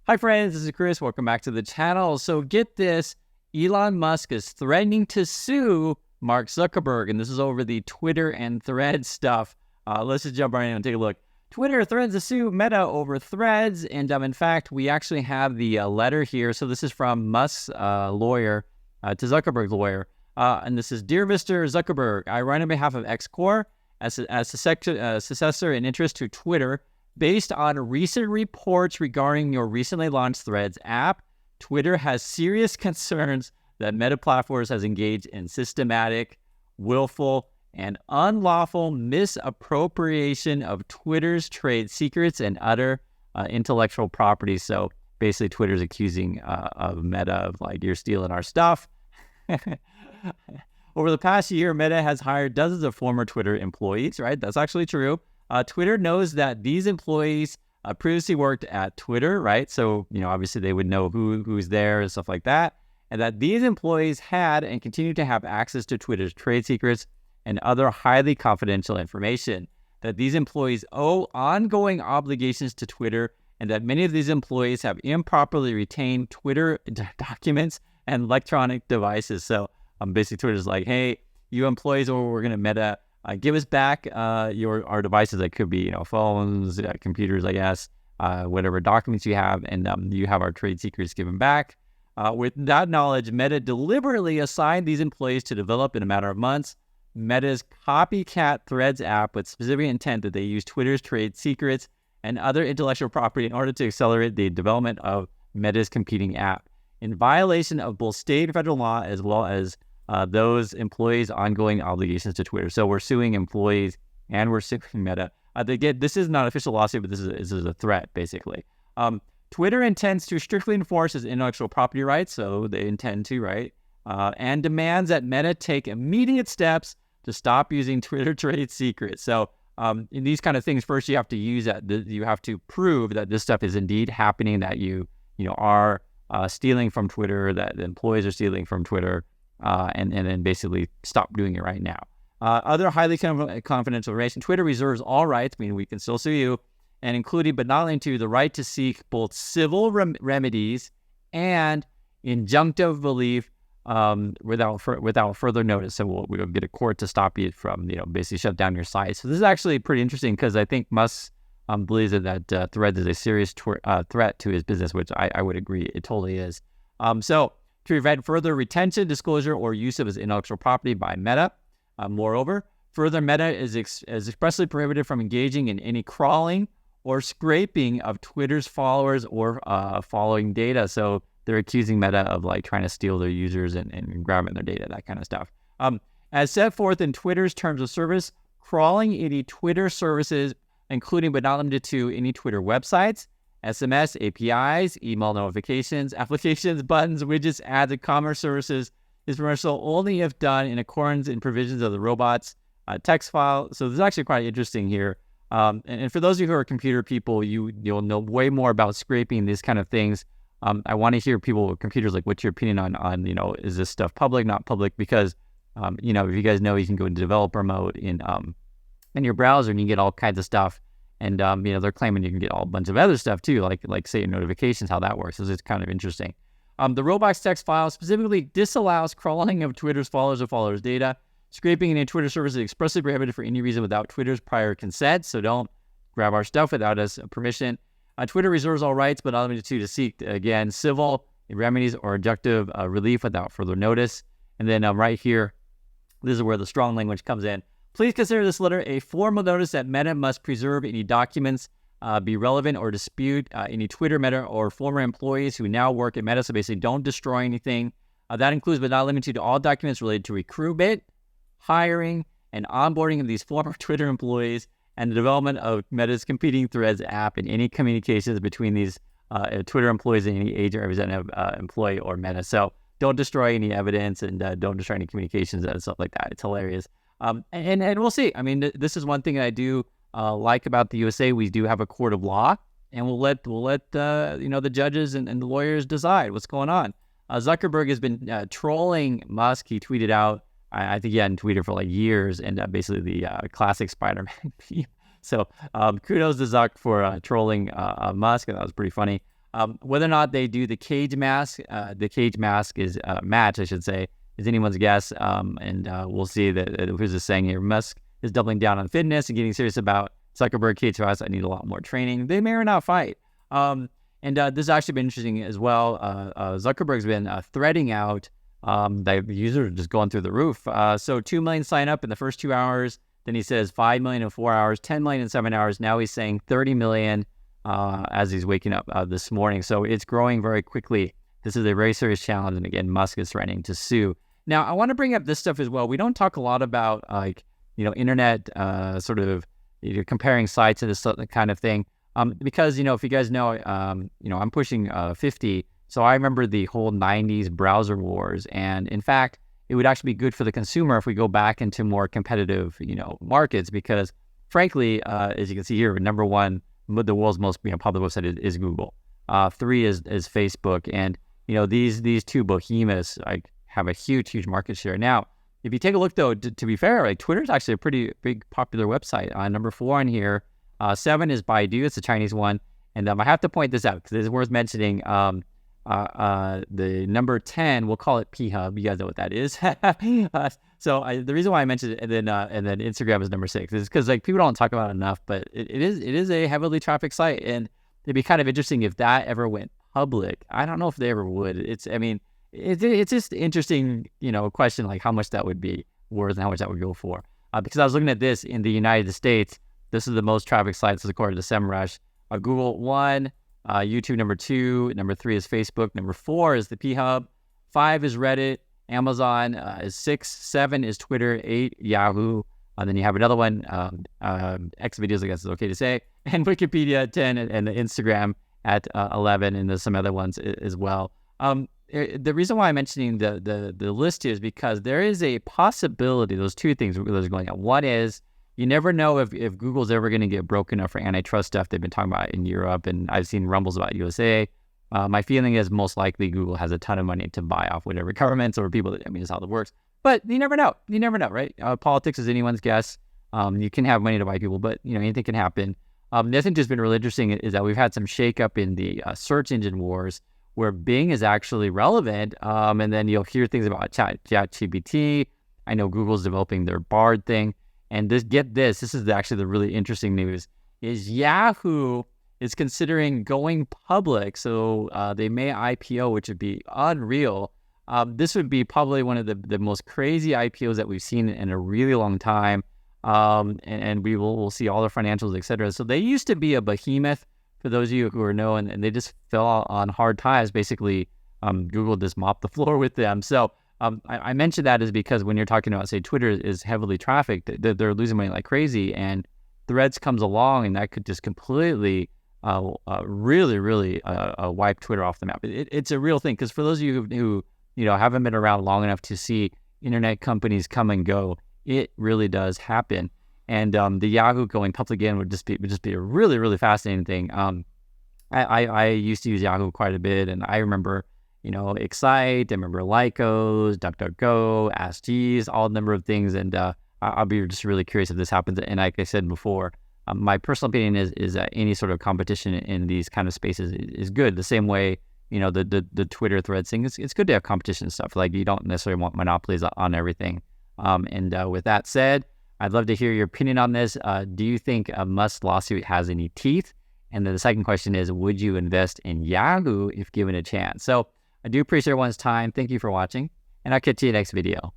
Hi friends, this is Chris. Welcome back to the channel. So get this, Elon Musk is threatening to sue Mark Zuckerberg, and this is over the Twitter and Threads stuff. Let's just jump right in and take a look. Twitter threatens to sue Meta over Threads, and in fact, we actually have the letter here. So this is from Musk's lawyer to Zuckerberg's lawyer, and this is, Dear Mr. Zuckerberg, I write on behalf of X-Corp as a successor in interest to Twitter. Based on recent reports regarding your recently launched Threads app, Twitter has serious concerns that Meta Platforms has engaged in systematic, willful, and unlawful misappropriation of Twitter's trade secrets and other intellectual property. So basically, Twitter's accusing of Meta of like, you're stealing our stuff. Over the past year, Meta has hired dozens of former Twitter employees, right? That's actually true. Twitter knows that these employees previously worked at Twitter, right? So, obviously they would know who's there and stuff like that. And that these employees had and continue to have access to Twitter's trade secrets and other highly confidential information. That these employees owe ongoing obligations to Twitter, and that many of these employees have improperly retained Twitter documents and electronic devices. So basically Twitter's like, hey, you employees, or we're going to Meta, give us back our devices. That could be, phones, computers, I guess, whatever documents you have, and you have our trade secrets given back. With that knowledge, Meta deliberately assigned these employees to develop in a matter of months Meta's copycat Threads app with specific intent that they use Twitter's trade secrets and other intellectual property in order to accelerate the development of Meta's competing app, in violation of both state and federal law, as well as those employees' ongoing obligations to Twitter. So we're suing employees and we're suing Meta. This is not an official lawsuit, but this is a threat, basically. Twitter intends to strictly enforce its intellectual property rights, so they intend to, right? And demands that Meta take immediate steps to stop using Twitter trade secrets. So in these kind of things, first you have to you have to prove that this stuff is indeed happening, that you are stealing from Twitter, that the employees are stealing from Twitter. And then basically stop doing it right now. Other highly confidential information. Twitter reserves all rights, meaning we can still sue you, and including but not limited to the right to seek both civil remedies and injunctive relief without further notice. So we'll get a court to stop you from basically shut down your site. So this is actually pretty interesting because I think Musk believes that Threads is a serious threat to his business, which I would agree it totally is. So to prevent further retention, disclosure, or use of his intellectual property by Meta. Moreover, further, Meta is expressly prohibited from engaging in any crawling or scraping of Twitter's followers or following data. So they're accusing Meta of like trying to steal their users and grabbing their data, that kind of stuff. As set forth in Twitter's terms of service, crawling any Twitter services, including but not limited to any Twitter websites, SMS, APIs, email notifications, applications, buttons, widgets, ads, and commerce services is permissible only if done in accordance in provisions of the robots text file. So this is actually quite interesting here. And for those of you who are computer people, you'll know way more about scraping these kind of things. I want to hear people with computers, like, what's your opinion on is this stuff public, not public? Because if you guys know, you can go into developer mode in your browser and you get all kinds of stuff. And, they're claiming you can get a bunch of other stuff too, like say notifications, how that works. So it's kind of interesting. The robots text file specifically disallows crawling of Twitter's followers' data. Scraping in a Twitter service is expressly prohibited for any reason without Twitter's prior consent. So don't grab our stuff without us permission. Twitter reserves all rights, but not limited to seek, again, civil remedies or injunctive relief without further notice. And then right here, this is where the strong language comes in. Please consider this letter a formal notice that Meta must preserve any documents, be relevant or dispute any Twitter, Meta, or former employees who now work at Meta. So basically, don't destroy anything. That includes but not limited to all documents related to recruitment, hiring, and onboarding of these former Twitter employees, and the development of Meta's competing Threads app, and any communications between these Twitter employees and any agent, representative, employee, or Meta. So don't destroy any evidence, and don't destroy any communications and stuff like that. It's hilarious. And we'll see. I mean, this is one thing I do like about the USA. We do have a court of law, and we'll let the judges and the lawyers decide what's going on. Zuckerberg has been trolling Musk. He tweeted out, I think he hadn't tweeted for like years, and basically the classic Spider-Man meme. So kudos to Zuck for trolling Musk, and that was pretty funny. Whether or not they do the cage mask is match, I should say, is anyone's guess. And we'll see that who's this saying here. Musk is doubling down on fitness and getting serious about Zuckerberg. K to us, I need a lot more training. They may or not fight. And this has actually been interesting as well. Zuckerberg's been threading out the users are just going through the roof. So 2 million sign up in the first 2 hours. Then he says 5 million in 4 hours, 10 million in 7 hours. Now he's saying 30 million as he's waking up this morning. So it's growing very quickly. This is a very serious challenge. And again, Musk is threatening to sue. Now, I want to bring up this stuff as well. We don't talk a lot about internet sort of comparing sites and this kind of thing. Because, if you guys know, I'm pushing 50. So I remember the whole 90s browser wars. And in fact, it would actually be good for the consumer if we go back into more competitive, markets, because frankly, as you can see here, number one, the world's most popular website is Google. 3 is Facebook. And, these two behemoths have a huge market share. Now, if you take a look, though, to be fair, Twitter is actually a pretty big popular website. Number 4 on here, 7 is Baidu. It's a Chinese one. And I have to point this out because it's worth mentioning. The number 10, we'll call it P-Hub. You guys know what that is. So the reason why I mentioned it, and then Instagram is number 6, is because people don't talk about it enough. But it is a heavily trafficked site, and it'd be kind of interesting if that ever went public. I don't know if they ever would. It's just interesting, question like how much that would be worth and how much that would go for. Because I was looking at this in the United States. This is the most trafficked sites according to SEMrush. Google 1. YouTube number 2, number 3 is Facebook, number 4 is the P-Hub, 5 is Reddit, Amazon is 6, 7 is Twitter, 8 Yahoo, and then you have another one, X videos, I guess is okay to say, and Wikipedia at 10, and the Instagram at 11, and there's some other ones as well. The reason why I'm mentioning the list here is because there is a possibility, those two things that are going on. One is, you never know if Google's ever going to get broken up for antitrust stuff they've been talking about in Europe, and I've seen rumbles about USA. My feeling is most likely Google has a ton of money to buy off whatever governments or people. That's how it works. But you never know. You never know, right? Politics is anyone's guess. You can have money to buy people, but anything can happen. The other thing that's been really interesting is that we've had some shakeup in the search engine wars, where Bing is actually relevant, and then you'll hear things about ChatGPT. I know Google's developing their Bard thing. And this is actually the really interesting news, is Yahoo is considering going public. So they may IPO, which would be unreal. This would be probably one of the most crazy IPOs that we've seen in a really long time. And we'll see all their financials, et cetera. So they used to be a behemoth, for those of you who are known, and they just fell on hard times. Basically, Google just mopped the floor with them. So I mentioned that is because when you're talking about, say, Twitter is heavily trafficked, they're losing money like crazy, and Threads comes along, and that could just completely, really wipe Twitter off the map. It's a real thing, because for those of you who haven't been around long enough to see internet companies come and go, it really does happen. And the Yahoo going public again would just be a really fascinating thing. I used to use Yahoo quite a bit, and I remember. Excite, I remember Lycos, DuckDuckGo, Ask Jeeves, all number of things. And I'll be just really curious if this happens. And like I said before, my personal opinion is that any sort of competition in these kind of spaces is good. The same way, the Twitter Threads thing, it's good to have competition and stuff. Like, you don't necessarily want monopolies on everything. And with that said, I'd love to hear your opinion on this. Do you think a Musk lawsuit has any teeth? And then the second question is, would you invest in Yahoo if given a chance? So I do appreciate everyone's time. Thank you for watching, and I'll catch you next video.